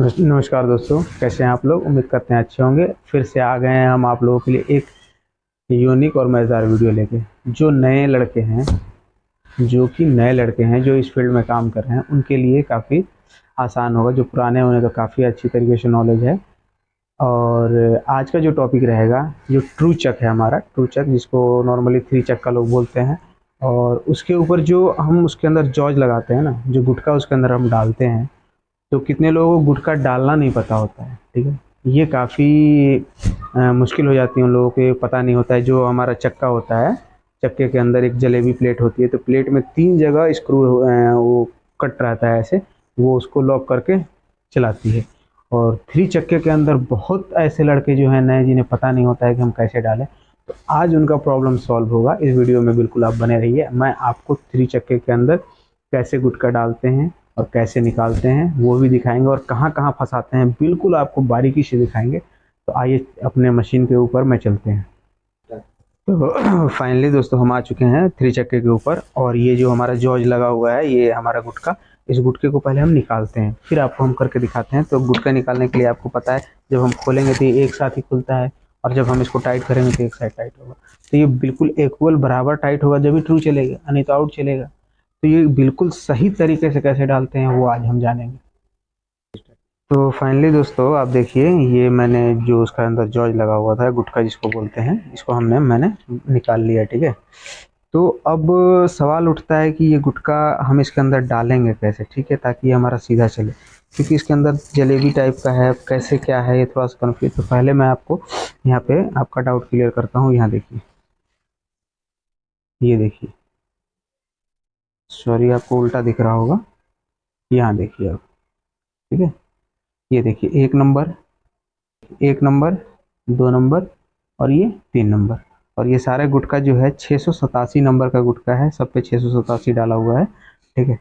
नमस्कार दोस्तों, कैसे हैं आप लोग। उम्मीद करते हैं अच्छे होंगे। फिर से आ गए हैं हम आप लोगों के लिए एक यूनिक और मज़ेदार वीडियो लेके। जो नए लड़के हैं जो इस फील्ड में काम कर रहे हैं उनके लिए काफ़ी आसान होगा। जो पुराने हैं उन्हें तो काफ़ी अच्छी तरीके से नॉलेज है। और आज का जो टॉपिक रहेगा, जो ट्रू चक है हमारा, ट्रू चक जिसको नॉर्मली थ्री चक का लोग बोलते हैं। और उसके ऊपर जो हम उसके अंदर जॉज लगाते हैं ना, जो गुटखा उसके अंदर हम डालते हैं, तो कितने लोगों को गुटखा डालना नहीं पता होता है। ठीक है, ये काफ़ी मुश्किल हो जाती है उन लोगों को, ये पता नहीं होता है। जो हमारा चक्का होता है, चक्के के अंदर एक जलेबी प्लेट होती है, तो प्लेट में 3 जगह स्क्रू वो कट रहता है ऐसे, वो उसको लॉक करके चलाती है। और थ्री चक्के के अंदर बहुत ऐसे लड़के जो हैं नए, जिन्हें पता नहीं होता है कि हम कैसे डालें। तो आज उनका प्रॉब्लम सॉल्व होगा इस वीडियो में। बिल्कुल आप बने रहिए। मैं आपको थ्री चक्के के अंदर कैसे गुटखा डालते हैं और कैसे निकालते हैं वो भी दिखाएंगे, और कहाँ कहाँ फंसाते हैं बिल्कुल आपको बारीकी से दिखाएंगे। तो आइए अपने मशीन के ऊपर में चलते हैं। तो फाइनली दोस्तों हम आ चुके हैं थ्री चक्के के ऊपर, और ये जो हमारा जॉज लगा हुआ है ये हमारा गुटखा। इस गुटके को पहले हम निकालते हैं, फिर आपको हम करके दिखाते हैं। तो गुटका निकालने के लिए आपको पता है, जब हम खोलेंगे तो ये एक साथ ही खुलता है, और जब हम इसको टाइट करेंगे तो एक साइड टाइट होगा। तो ये बिल्कुल इक्वल बराबर टाइट होगा जब भी ट्रू चलेगा, नहीं तो आउट चलेगा। तो ये बिल्कुल सही तरीके से कैसे डालते हैं वो आज हम जानेंगे। तो फाइनली दोस्तों आप देखिए, ये मैंने जो उसका अंदर जॉज लगा हुआ था, गुटखा जिसको बोलते हैं, इसको मैंने निकाल लिया। ठीक है, तो अब सवाल उठता है कि ये गुटखा हम इसके अंदर डालेंगे कैसे, ठीक है, ताकि ये हमारा सीधा चले, क्योंकि इसके अंदर जलेबी टाइप का है। कैसे क्या है ये थोड़ा सा कन्फ्यूज। तो पहले मैं आपको यहाँ पे आपका डाउट क्लियर करता हूँ। यहाँ देखिए, ये देखिए, सॉरी आपको उल्टा दिख रहा होगा। यहाँ देखिए आप, ठीक है, ये देखिए, एक नंबर, एक नंबर, 2 नंबर, और ये 3 नंबर। और ये सारा गुटखा जो है 687 नंबर का गुटखा है, सब पे 687 डाला हुआ है। ठीक है,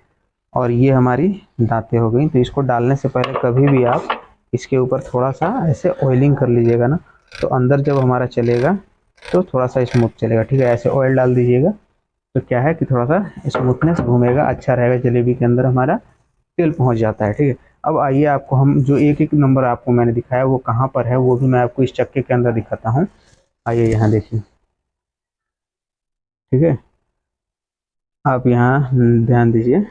और ये हमारी दांतें हो गई। तो इसको डालने से पहले कभी भी आप इसके ऊपर थोड़ा सा ऐसे ऑयलिंग कर लीजिएगा ना, तो अंदर जब हमारा चलेगा तो थोड़ा सा स्मूथ चलेगा। ठीक है, ऐसे ऑयल डाल दीजिएगा तो क्या है कि थोड़ा सा स्मूथनेस घूमेगा, अच्छा रहेगा। जलेबी के अंदर हमारा तेल पहुंच जाता है। ठीक है, अब आइए आपको हम जो एक एक नंबर आपको मैंने दिखाया वो कहाँ पर है वो भी मैं आपको इस चक्के के अंदर दिखाता हूँ। आइए यहाँ देखिए, ठीक है, आप यहाँ ध्यान दीजिए।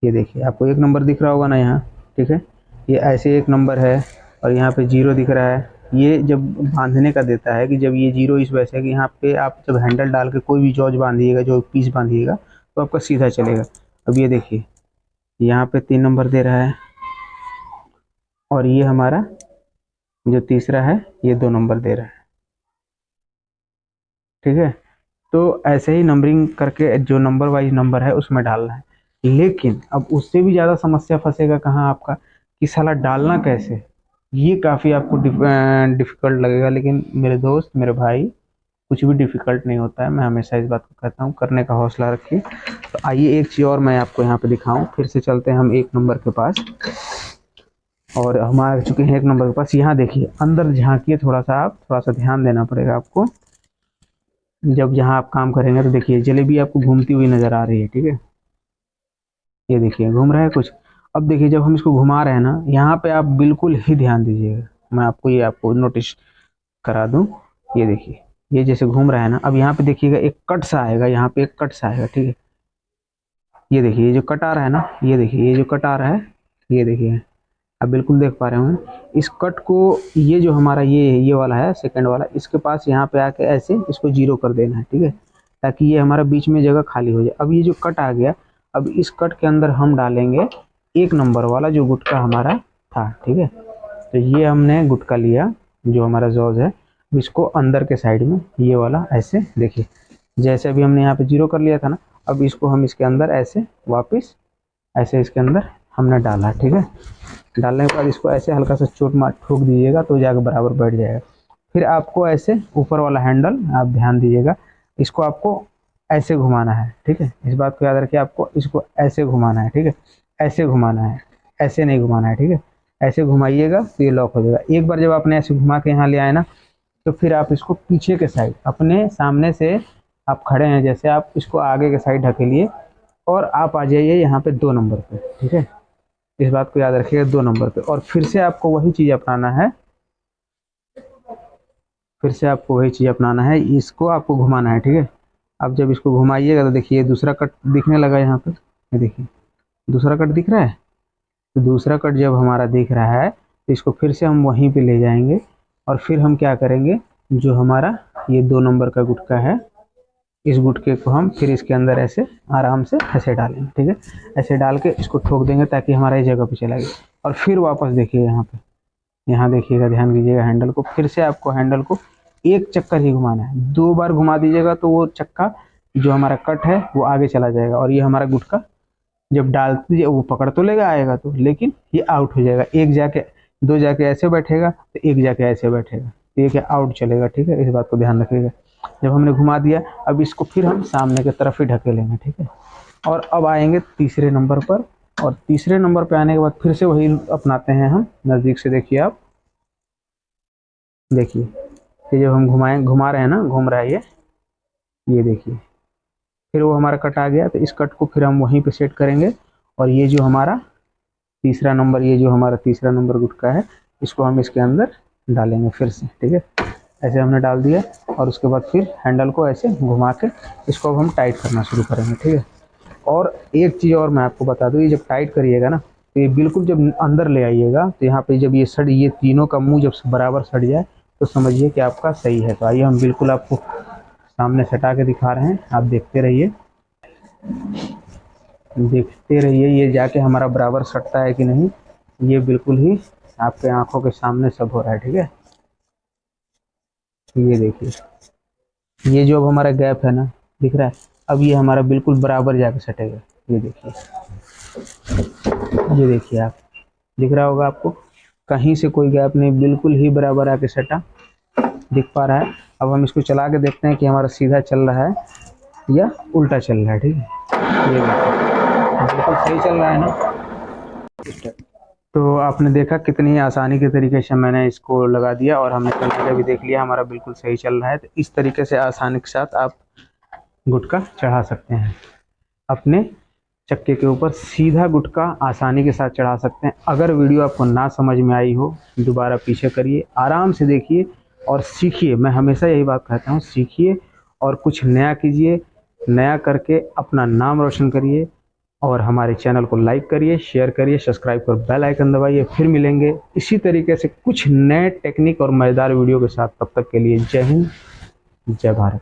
ये देखिए, आपको एक नंबर दिख रहा होगा ना यहाँ। ठीक है, ये ऐसे एक नंबर है, और यहाँ पे 0 दिख रहा है। ये जब बांधने का देता है कि जब ये 0 इस वजह से कि यहाँ पे आप जब हैंडल डाल के कोई भी जॉज बांधिएगा, जो पीस बांधिएगा, तो आपका सीधा चलेगा। अब ये देखिए, यहाँ पे 3 नंबर दे रहा है, और ये हमारा जो तीसरा है ये 2 नंबर दे रहा है। ठीक है, तो ऐसे ही नंबरिंग करके जो नंबर वाइज नंबर है उसमें डालना है। लेकिन अब उससे भी ज़्यादा समस्या फंसेगा कहाँ आपका, कि साला डालना कैसे। ये काफ़ी आपको डिफ़िकल्ट लगेगा, लेकिन मेरे दोस्त, मेरे भाई, कुछ भी डिफ़िकल्ट नहीं होता है। मैं हमेशा इस बात को कहता हूँ, करने का हौसला रखिए। तो आइए एक चीज़ और मैं आपको यहाँ पे दिखाऊँ। फिर से चलते हैं हम एक नंबर के पास, और हम आ चुके हैं एक नंबर के पास। यहाँ देखिए, अंदर झांकिए थोड़ा सा, आप थोड़ा सा ध्यान देना पड़ेगा आपको। जब जहाँ आप काम करेंगे तो देखिए, जलेबी आपको घूमती हुई नज़र आ रही है। ठीक है, ये देखिए घूम रहा है कुछ। अब देखिए, जब हम इसको घुमा रहे हैं ना, यहाँ पे आप बिल्कुल ही ध्यान दीजिएगा। मैं आपको नोटिस करा दूँ। ये देखिए, ये जैसे घूम रहा है ना, अब यहाँ पे देखिएगा एक कट सा आएगा, यहाँ पे एक कट सा आएगा। ठीक है, ये देखिए, ये जो कट आ रहा है ना, ये देखिए, ये जो कट आ रहा है, ये देखिए, आप बिल्कुल देख पा रहे होंगे इस कट को। ये जो हमारा ये वाला है, सेकंड वाला, इसके पास यहाँ पे आके ऐसे इसको 0 कर देना है। ठीक है, ताकि ये हमारा बीच में जगह खाली हो जाए। अब ये जो कट आ गया, अब इस कट के अंदर हम डालेंगे एक नंबर वाला जो गुटखा हमारा था। ठीक है, तो ये हमने गुटखा लिया जो हमारा जॉज है, इसको अंदर के साइड में ये वाला ऐसे देखिए, जैसे अभी हमने यहाँ पे 0 कर लिया था ना, अब इसको हम इसके अंदर ऐसे वापस ऐसे इसके अंदर हमने डाला। ठीक है, डालने के बाद इसको ऐसे हल्का सा चोट मार ठोक दीजिएगा तो जाकर बराबर बैठ जाएगा। फिर आपको ऐसे ऊपर वाला हैंडल आप ध्यान दीजिएगा, इसको आपको ऐसे घुमाना है। ठीक है, इस बात को याद रखिए, आपको इसको ऐसे घुमाना है। ठीक है, ऐसे घुमाना है, ऐसे नहीं घुमाना है। ठीक है, ऐसे घुमाइएगा तो ये लॉक हो जाएगा। एक बार जब आपने ऐसे घुमा के यहाँ ले आए ना, तो फिर आप इसको पीछे के साइड, अपने सामने से आप खड़े हैं जैसे, आप इसको आगे के साइड ढकेलिए, और आप आ जाइए यहाँ पे 2 नंबर पे। ठीक है, इस बात को याद रखिएगा 2 नंबर पे। और फिर से आपको वही चीज़ अपनाना है, इसको आपको घुमाना है, ठीक है। अब जब इसको घुमाइएगा तो देखिए दूसरा कट दिखने लगा यहाँ पे, ये देखिए दूसरा कट दिख रहा है। तो दूसरा कट जब हमारा दिख रहा है तो इसको फिर से हम वहीं पे ले जाएंगे और फिर हम क्या करेंगे, जो हमारा ये 2 नंबर का गुटका है, इस गुटके को हम फिर इसके अंदर ऐसे आराम से ऐसे डालेंगे, ठीक है। ऐसे डाल के इसको ठोक देंगे ताकि हमारा इस जगह पे चला गया। और फिर वापस देखिए यहाँ पे, यहाँ देखिएगा, ध्यान दीजिएगा हैंडल को, फिर से आपको हैंडल को एक चक्कर ही घुमाना है। 2 बार घुमा दीजिएगा तो वो चक्का जो हमारा कट है वो आगे चला जाएगा और ये हमारा गुटका जब डालते दीजिए वो पकड़ तो लेगा, आएगा तो, लेकिन ये आउट हो जाएगा। 1 जाके 2 जाके ऐसे बैठेगा तो 1 जाके ऐसे बैठेगा, तो ये क्या आउट चलेगा, ठीक है। इस बात को ध्यान रखिएगा। जब हमने घुमा दिया, अब इसको फिर हम सामने की तरफ ही ढकेलेंगे, ठीक है। और अब आएंगे तीसरे नंबर पर, और तीसरे नंबर पे आने के बाद फिर से वही अपनाते हैं हम। नज़दीक से देखिए आप, देखिए ये जब हम घुमा रहे हैं ना, घूम रहा है ये देखिए, फिर वो हमारा कट आ गया। तो इस कट को फिर हम वहीं पे सेट करेंगे और ये जो हमारा तीसरा नंबर गुटका है, इसको हम इसके अंदर डालेंगे फिर से, ठीक है। ऐसे हमने डाल दिया और उसके बाद फिर हैंडल को ऐसे घुमा के इसको अब हम टाइट करना शुरू करेंगे, ठीक है। और एक चीज़ और मैं आपको बता दूँ, ये जब टाइट करिएगा ना तो ये बिल्कुल जब अंदर ले आइएगा तो यहाँ पे जब ये तीनों का मुंह जब बराबर सट जाए तो समझिए कि आपका सही है। तो आइए हम बिल्कुल आपको सामने सटा के दिखा रहे हैं, आप देखते रहिए, ये जाके हमारा बराबर सटता है कि नहीं, ये बिल्कुल ही आपके आंखों के सामने सब हो रहा है, ठीक है। ये देखिए, ये जो अब हमारा गैप है ना, दिख रहा है, अब ये हमारा बिल्कुल बराबर जाके सटेगा। ये देखिए आप, दिख रहा होगा आपको, कहीं से कोई गैप नहीं, बिल्कुल ही बराबर आके सटा, दिख पा रहा है। अब हम इसको चला के देखते हैं कि हमारा सीधा चल रहा है या उल्टा चल रहा है, ठीक है। ये देखिए बिल्कुल सही चल रहा है ना। तो आपने देखा कितनी आसानी के तरीके से मैंने इसको लगा दिया और हमने चलने का भी देख लिया, हमारा बिल्कुल सही चल रहा है। तो इस तरीके से आसानी के साथ आप गुटका चढ़ा सकते हैं अपने चक्के के ऊपर, सीधा गुटका आसानी के साथ चढ़ा सकते हैं। अगर वीडियो आपको ना समझ में आई हो, दोबारा पीछे करिए, आराम से देखिए और सीखिए। मैं हमेशा यही बात कहता हूँ, सीखिए और कुछ नया कीजिए, नया करके अपना नाम रोशन करिए। और हमारे चैनल को लाइक करिए, शेयर करिए, सब्सक्राइब कर बेल आइकन दबाइए। फिर मिलेंगे इसी तरीके से कुछ नए टेक्निक और मज़ेदार वीडियो के साथ। तब तक के लिए जय हिंद, जय भारत।